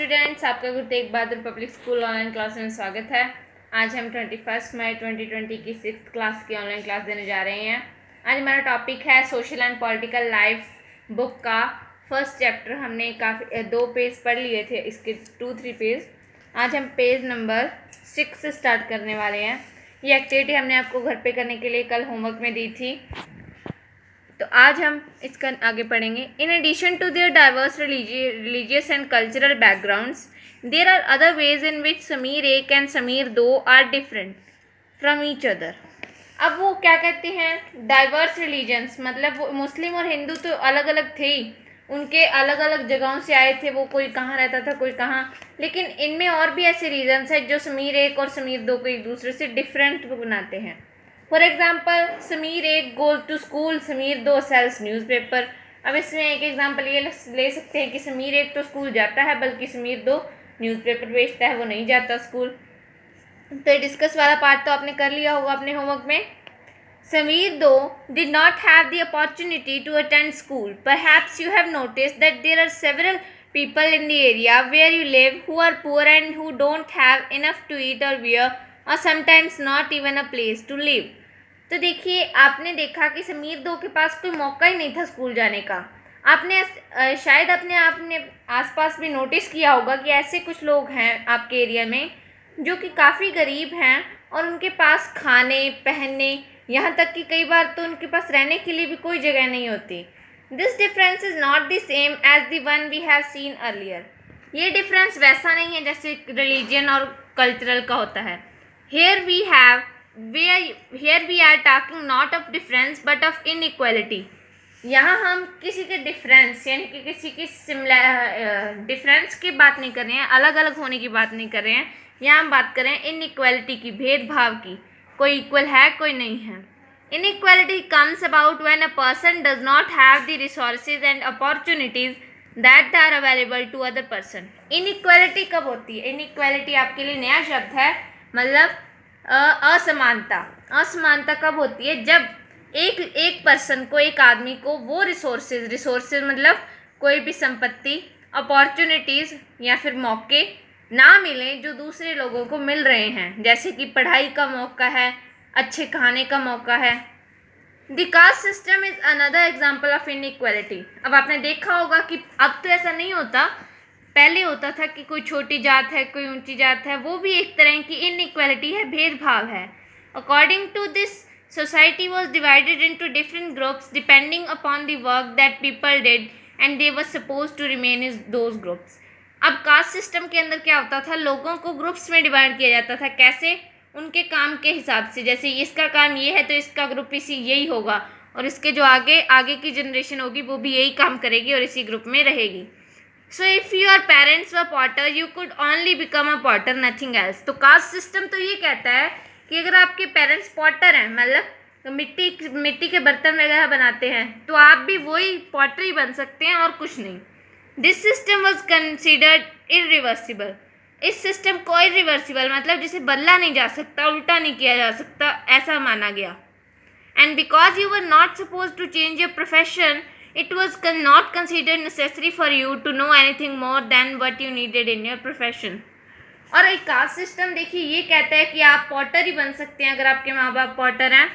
Students, आपका Guru Tegh Bahadur public school online class में स्वागत है। आज हम 21 मई 2020 की 6th क्लास की ऑनलाइन क्लास देने जा रहे हैं। आज हमारा टॉपिक है social and political life book का फर्स्ट चैप्टर। हमने काफ़ी 2 पेज पढ़ लिए थे, इसके 2-3 पेज। आज हम पेज नंबर 6 से स्टार्ट करने वाले हैं। ये एक्टिविटी हमने आपको घर पे करने के लिए कल होमवर्क में दी थी, तो आज हम इसका आगे पढ़ेंगे। In addition to their diverse religious and cultural backgrounds, there are other ways in which Sameer एक एंड समीर दो are different from each other. अब वो क्या कहते हैं, डाइवर्स रिलीजन्स, मतलब वो मुस्लिम और हिंदू तो अलग अलग थे ही, उनके अलग अलग जगहों से आए थे, वो कोई कहाँ रहता था कोई कहाँ, लेकिन इनमें और भी ऐसे रीजन्स हैं जो समीर एक और समीर दो को एक दूसरे से डिफरेंट बनाते हैं। फॉर एग्जाम्पल, समीर एक गोज टू स्कूल, समीर दो सेल्स न्यूज़पेपर। अब इसमें एक एग्जाम्पल ये ले सकते हैं कि समीर एक तो स्कूल जाता है, बल्कि समीर दो न्यूज़पेपर बेचता है, वो नहीं जाता स्कूल। तो डिस्कस वाला पार्ट तो आपने कर लिया होगा अपने होमवर्क में। समीर दो did not have the opportunity to attend school. Perhaps you have noticed that there are several people in the area where you live who are poor and who don't have enough to eat or wear, or sometimes not even a place to live. तो देखिए, आपने देखा कि समीर दो के पास कोई मौका ही नहीं था स्कूल जाने का। आपने शायद अपने आसपास भी नोटिस किया होगा कि ऐसे कुछ लोग हैं आपके एरिया में जो कि काफ़ी गरीब हैं और उनके पास खाने पहनने, यहाँ तक कि कई बार तो उनके पास रहने के लिए भी कोई जगह नहीं होती। This difference is not the same as the one we have seen earlier. ये डिफरेंस वैसा नहीं है जैसे रिलीजन और कल्चरल का होता है। Here we are talking not of difference but of inequality. यहाँ हम किसी के डिफरेंस यानी कि किसी की डिफरेंस की बात नहीं कर रहे हैं, अलग अलग होने की बात नहीं कर रहे हैं। यहाँ हम बात कर रहे हैं इनइक्वालिटी की, भेदभाव की। कोई इक्वल है, कोई नहीं है। Inequality comes about when a person does not have the resources and opportunities that are available to other person. Inequality कब होती है? इनइक्वालिटी आपके लिए नया शब्द है, मतलब असमानता। असमानता कब होती है? जब एक पर्सन को, एक आदमी को वो रिसोर्सेज मतलब कोई भी संपत्ति, अपॉर्चुनिटीज़ या फिर मौके ना मिले जो दूसरे लोगों को मिल रहे हैं, जैसे कि पढ़ाई का मौका है, अच्छे खाने का मौका है। The caste system is another example of inequality. अब आपने देखा होगा कि अब तो ऐसा नहीं होता, पहले होता था कि कोई छोटी जात है, कोई ऊंची जात है, वो भी एक तरह की इनइक्वालिटी है, भेदभाव है। According to this, society was divided into different groups depending upon the work that people did and they were suppose to remain in those groups. अब कास्ट सिस्टम के अंदर क्या होता था, लोगों को ग्रुप्स में डिवाइड किया जाता था। कैसे? उनके काम के हिसाब से। जैसे इसका काम ये है तो इसका ग्रुप इसी यही होगा, और इसके जो आगे की जनरेशन होगी वो भी यही काम करेगी और इसी ग्रुप में रहेगी। So if your parents were potter, you could only become a potter, nothing else. तो कास्ट सिस्टम तो ये कहता है कि अगर आपके पेरेंट्स पॉटर हैं, मतलब मिट्टी के बर्तन वगैरह बनाते हैं, तो आप भी वही पॉटर ही बन सकते हैं और कुछ नहीं। This system was considered irreversible. इस सिस्टम को इरिवर्सिबल मतलब जिसे बदला नहीं जा सकता, उल्टा नहीं किया जा सकता, ऐसा माना गया। And because you were not suppose to change your profession, it was not considered necessary for you to know anything more than what you needed in your profession. और एक कास्ट सिस्टम देखिए ये कहता है कि आप पॉटर ही बन सकते हैं अगर आपके माँ बाप पॉटर हैं।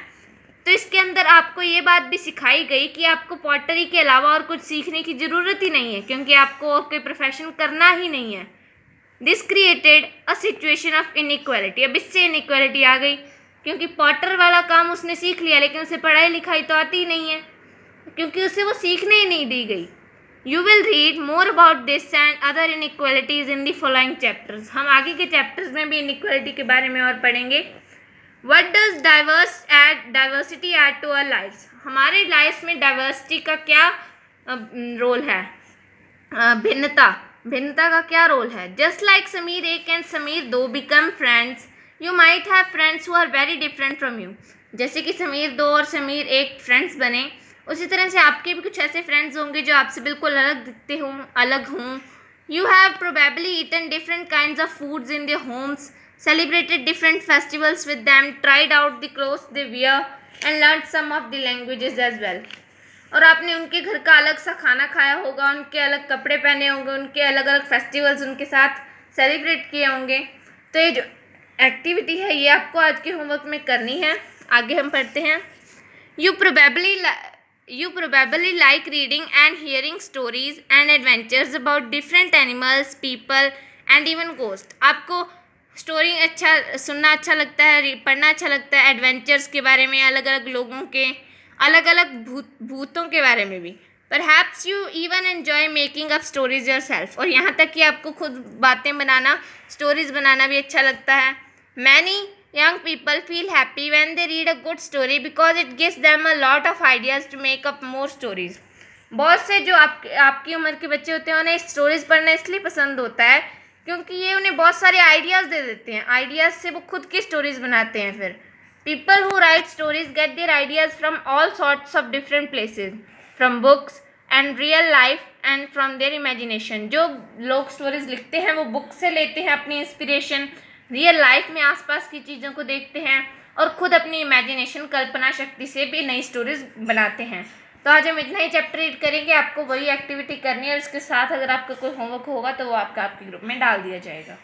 तो इसके अंदर आपको ये बात भी सिखाई गई कि आपको पॉटरी के अलावा और कुछ सीखने की ज़रूरत ही नहीं है, क्योंकि आपको और कोई प्रोफेशन करना ही नहीं है। This created a situation of inequality. अब इससे इनइक्वालिटी आ गई, क्योंकि पॉटर वाला काम उसने सीख लिया, लेकिन उसे पढ़ाई लिखाई तो आती ही नहीं है, क्योंकि उसे वो सीखने ही नहीं दी गई। You will read more about this and other inequalities in the following chapters. हम आगे के चैप्टर्स में भी इनइक्वालिटी के बारे में और पढ़ेंगे। What does diversity add to our lifes. हमारे लाइफ में डाइवर्सिटी का क्या रोल है? भिन्नता का क्या रोल है? जस्ट लाइक समीर एक and Sameer do become friends, you might have friends who are very different from you. जैसे कि समीर दो और समीर एक फ्रेंड्स बने, उसी तरह से आपके भी कुछ ऐसे फ्रेंड्स होंगे जो आपसे बिल्कुल अलग दिखते हों, अलग हों। You have probably eaten different kinds of foods in their homes, celebrated different festivals with them, tried out the clothes they wear and learn some of the languages as well. और आपने उनके घर का अलग सा खाना खाया होगा, उनके अलग कपड़े पहने होंगे, उनके अलग अलग फेस्टिवल्स उनके साथ सेलिब्रेट किए होंगे। तो ये जो एक्टिविटी है ये आपको आज के होमवर्क में करनी है। आगे हम पढ़ते हैं। You probably like reading and hearing stories and adventures about different animals, people and even ghosts. आपको स्टोरी सुनना अच्छा लगता है, पढ़ना अच्छा लगता है, एडवेंचर्स के बारे में, अलग अलग लोगों के, अलग अलग भूतों के बारे में भी। Perhaps you even enjoy making up stories yourself. और यहाँ तक कि आपको खुद बातें बनाना, स्टोरीज बनाना भी अच्छा लगता है। Many young people feel happy when they read a good story because it gives them a lot of ideas to make up more stories. बहुत से जो आपकी उम्र के बच्चे होते हैं उन्हें स्टोरीज पढ़ना इसलिए पसंद होता है क्योंकि ये उन्हें बहुत सारे आइडियाज़ दे देते हैं। आइडियाज़ से वो खुद की स्टोरीज बनाते हैं। फिर people who write stories get their ideas from all sorts of different places, from books and real life and from their imagination. जो लोग स्टोरीज लिखते हैं वो बुक से लेते हैं अपनी इंस्पिरेशन, रियल लाइफ में आसपास की चीज़ों को देखते हैं और ख़ुद अपनी इमेजिनेशन, कल्पना शक्ति से भी नई स्टोरीज बनाते हैं। तो आज हम इतना ही चैप्टर रीड करेंगे। आपको वही एक्टिविटी करनी है और इसके साथ अगर आपका कोई होमवर्क होगा तो वो आपके ग्रुप में डाल दिया जाएगा।